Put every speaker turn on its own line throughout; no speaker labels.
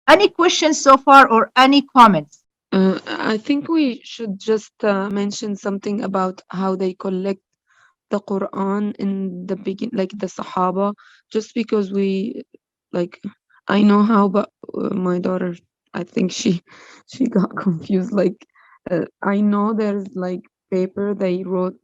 Any questions so far or any comments?
I think we should just mention something about how they collect the Quran in the begin, like the Sahaba, just because like, I know how, but my daughter, I think she got confused. Like, I know there's like paper they wrote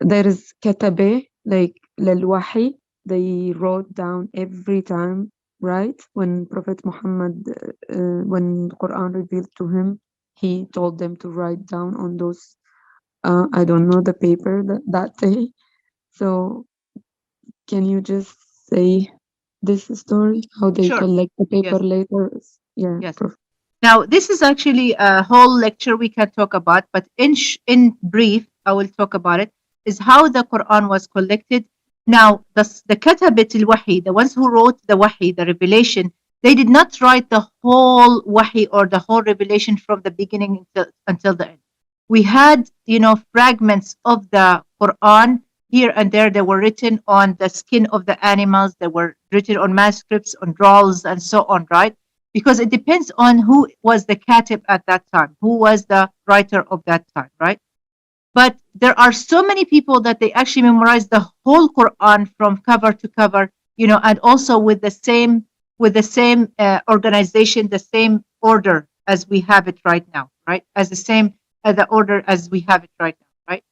there is katabe, like للوحي, they wrote down every time, right? When Prophet Muhammad, when Quran revealed to him, he told them to write down on those, I don't know, the paper that day. So can you just say this story, how they
Sure.
collect the paper
Yes.
later? Yeah,
Yes. Now, this is actually a whole lecture we can talk about, but in brief, I will talk about it. Is how the Quran was collected. Now, the Katabat al-Wahi, the ones who wrote the Wahi, the revelation, they did not write the whole Wahi or the whole revelation from the beginning until the end. We had, fragments of the Quran here and there. They were written on the skin of the animals. They were written on manuscripts, on rolls, and so on, right? Because it depends on who was the katib at that time, who was the writer of that time, right? But there are so many people that they actually memorize the whole Quran from cover to cover, and also with the same organization, the same order as we have it right now, right? As the same the order as we have it right now, right?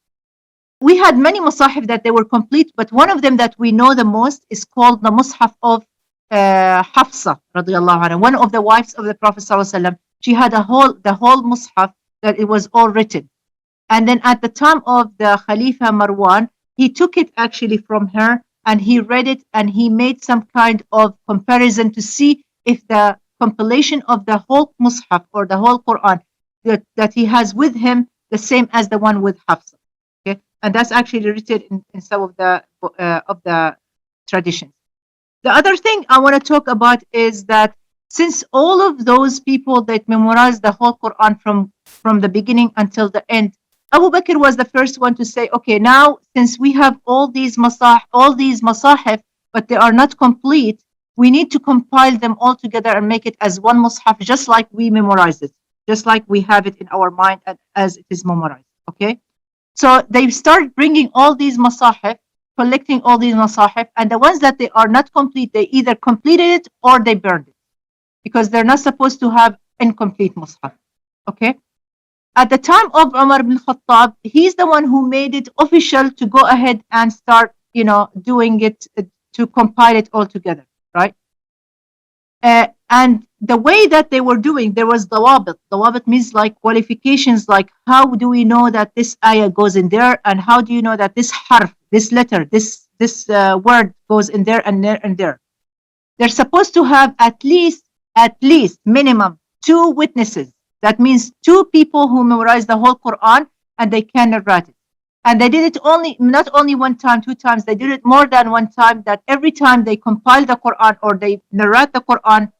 We had many musahif that they were complete, but one of them that we know the most is called the Mus'haf of Hafsa radiallahu anha, one of the wives of the Prophet sallallahu alaihi wasallam. She had the whole Mus'haf that it was all written. And then at the time of the Khalifa Marwan, he took it actually from her and he read it and he made some kind of comparison to see if the compilation of the whole Mus'haf or the whole Quran that he has with him the same as the one with Hafsa. Okay, and that's actually written in some of the traditions. The other thing I want to talk about is that since all of those people that memorized the whole Quran from the beginning until the end, Abu Bakr was the first one to say, okay, now since we have all these masahif, but they are not complete, we need to compile them all together and make it as one mushaf, just like we memorize it, just like we have it in our mind and as it is memorized. Okay, so they start bringing all these masahif, collecting all these masahif, and the ones that they are not complete, they either completed it or they burned it because they're not supposed to have incomplete mushaf. Okay. At the time of Umar bin Khattab, he's the one who made it official to go ahead and start, doing it to compile it all together, right? And the way that they were doing, there was dawabit. Dawabit means like qualifications, like how do we know that this ayah goes in there, and how do you know that this harf, this letter, this word goes in there and there and there. They're supposed to have at least minimum two witnesses. That means two people who memorize the whole Quran and they can narrate it. And they did it not only one time, two times, they did it more than one time, that every time they compile the Quran or they narrate the Quran,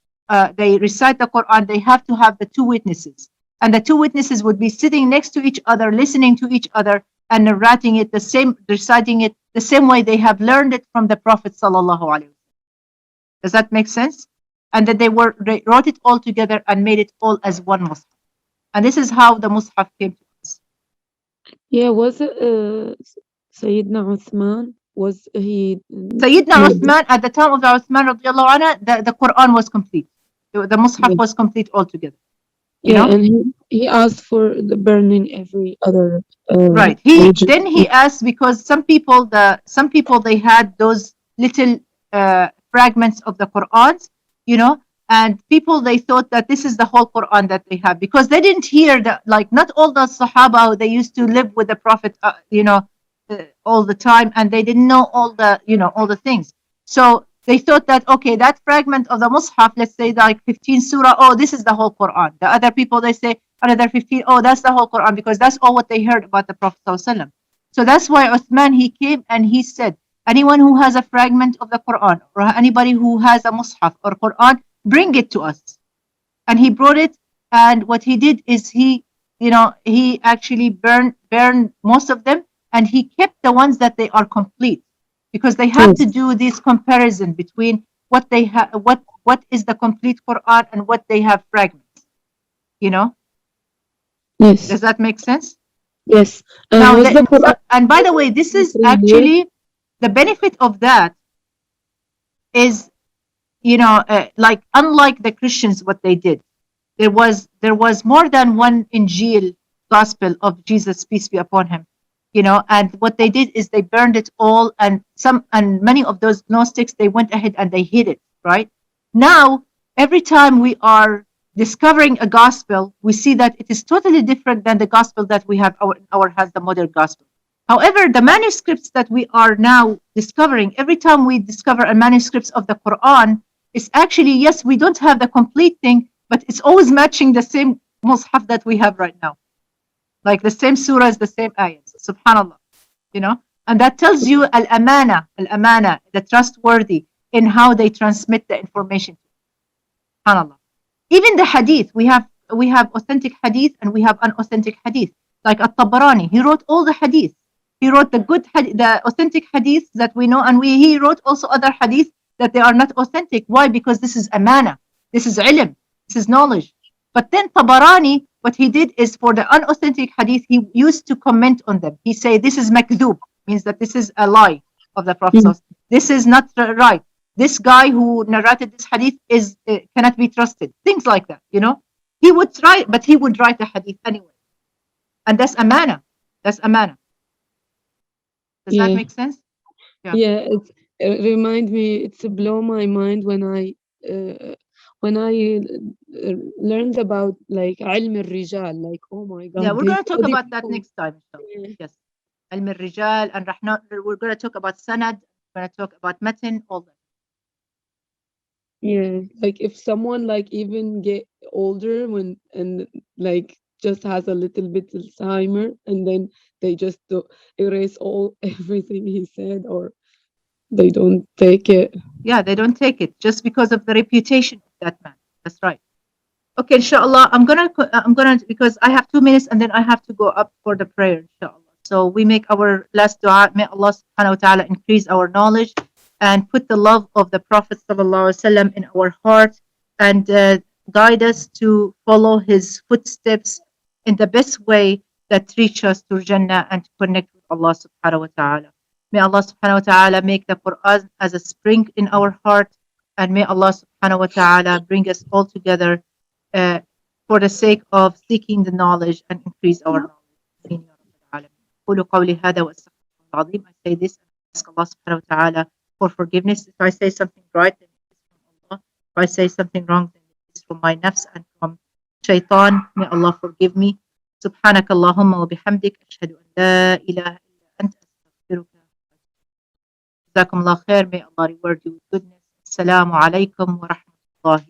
they recite the Quran, they have to have the two witnesses. And the two witnesses would be sitting next to each other, listening to each other and narrating it the same, reciting it the same way they have learned it from the Prophet sallallahu alaihi wasallam. Does that make sense? And that they wrote it all together and made it all as one Mus'haf. And this is how the Mus'haf came to us.
Yeah, was it Sayyidina Uthman? Was he
Sayyidina
made
Uthman, at the time of the Uthman radiallahu anha, the Quran was complete. The Mus'haf
yeah,
was complete altogether. You
yeah,
know?
and he asked for the burning every other
Right.
pages.
He asked because some people they had those little fragments of the Qurans, you know, and people they thought that this is the whole Quran that they have because they didn't hear that, like not all the Sahaba, they used to live with the Prophet, all the time, and they didn't know all the things. So they thought that okay, that fragment of the Mus'haf, let's say like 15 surah, oh, this is the whole Quran. The other people they say another 15, oh, that's the whole Quran, because that's all what they heard about the Prophet ﷺ. So that's why Uthman, he came and he said, anyone who has a fragment of the Quran or anybody who has a Mus'haf or Quran, bring it to us. And he brought it, and what he did is he actually burned most of them, and he kept the ones that they are complete, because they have to do this comparison between what they have, what is the complete Quran and what they have fragments. You know,
Yes.
does that make sense?
Yes.
Now,
Was the Quran
and by the way, this is
3 years?
actually the benefit of that is, you know, like unlike the Christians, what they did, there was more than one Injil gospel of Jesus, peace be upon him, you know, and what they did is they burned it all, and many of those Gnostics, they went ahead and they hid it, right? Now, every time we are discovering a gospel, we see that it is totally different than the gospel that we have in our hands, the modern gospel. However, the manuscripts that we are now discovering, every time we discover a manuscript of the Quran, it's actually, yes, we don't have the complete thing, but it's always matching the same mushaf that we have right now. Like the same surahs, the same ayahs, subhanallah, you know? And that tells you al-amana, the trustworthy in how they transmit the information. Subhanallah. Even the hadith, we have authentic hadith and we have unauthentic hadith. Like at-Tabarani, he wrote all the hadith. He wrote the the authentic hadith that we know, and he wrote also other hadith that they are not authentic. Why? Because this is amana, this is ilm, this is knowledge. But then Tabarani, what he did is for the unauthentic hadith, he used to comment on them. He say, this is makdhub, means that this is a lie of the Prophet. This is not right. This guy who narrated this hadith is cannot be trusted. Things like that, you know. He would try, but he would write the hadith anyway. And that's amana. That's amana. Does that make sense?
Yeah, it remind me, it's blow my mind when I learned about like علم الرجال, like, oh my God.
Yeah, we're
they
going to talk
study
about that
people.
next time. Yes. علم الرجال, and we're going to talk about sanad, we're going to talk about matin, all that.
Yeah, like if someone like even get older and like just has a little bit Alzheimer, and then they just erase everything he said, or they don't take it.
Yeah, they don't take it just because of the reputation of that man. That's right. Okay, inshallah, I'm gonna because I have 2 minutes and then I have to go up for the prayer, inshallah. So we make our last dua. May Allah subhanahu wa ta'ala increase our knowledge and put the love of the Prophet sallallahu alaihi wasallam in our heart, and guide us to follow his footsteps in the best way that reach us to Jannah and to connect with Allah subhanahu wa ta'ala. May Allah subhanahu wa ta'ala make the Qur'an as a spring in our heart, and may Allah subhanahu wa ta'ala bring us all together for the sake of seeking the knowledge and increase our knowledge. قولوا قولي هذا وأستغفر الله العظيم. I say this and ask Allah subhanahu wa ta'ala for forgiveness. If I say something right, then it is from Allah. If I say something wrong, then it is from my nafs and from shaitan. May Allah forgive me. سبحانك اللهم وبحمدك أشهد أن لا إله إلا أنت أستغفرك. جزاكم الله خير. May Allah reward you with goodness. السلام عليكم ورحمة الله